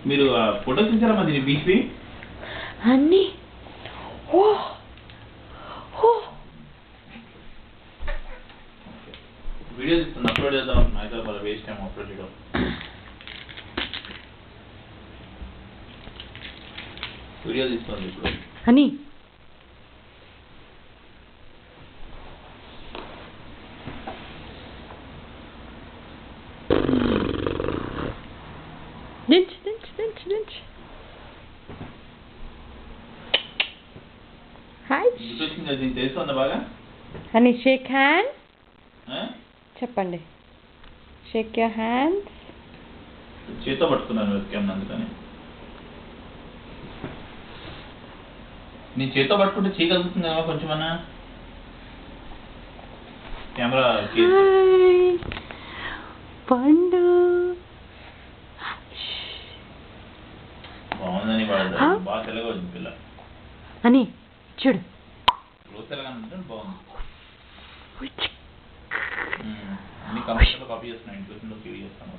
మీరు ఫోటో తీసారా మరి బీచ్వి అన్నీ ఓ ఓ వీడియో తీస్తున్నా అప్లోడ్ చేద్దాం అయితే మరి వేస్ట్ టైం అప్లోడ్ చేయడం వీడియో తీస్తుంది ఇప్పుడు అని దించు దించు దించు దించు హాయ్ గుర్తొచ్చింది తెలుస్తుందా బాగా అని షేక్ హ్యాండ్ చెప్పండి షేక్ యువర్ హ్యాండ్స్ చేతో పట్టుకున్నాను వెబ్కామ్ అందుకని నేను చేతో పట్టుకుంటే చేయగలుగుతుంది కదా కొంచెమన్నా కెమెరా పండు బాగుందని వాడు బాగా తెల్లగా వచ్చింది పిల్ల అని చూడు రోజు తెల్లగా ఉంటుంది బాగుంది అన్ని కంప్యూటర్లో కాపీ చేస్తున్నాను ఇంట్లో ఫీడ్ చేస్తాను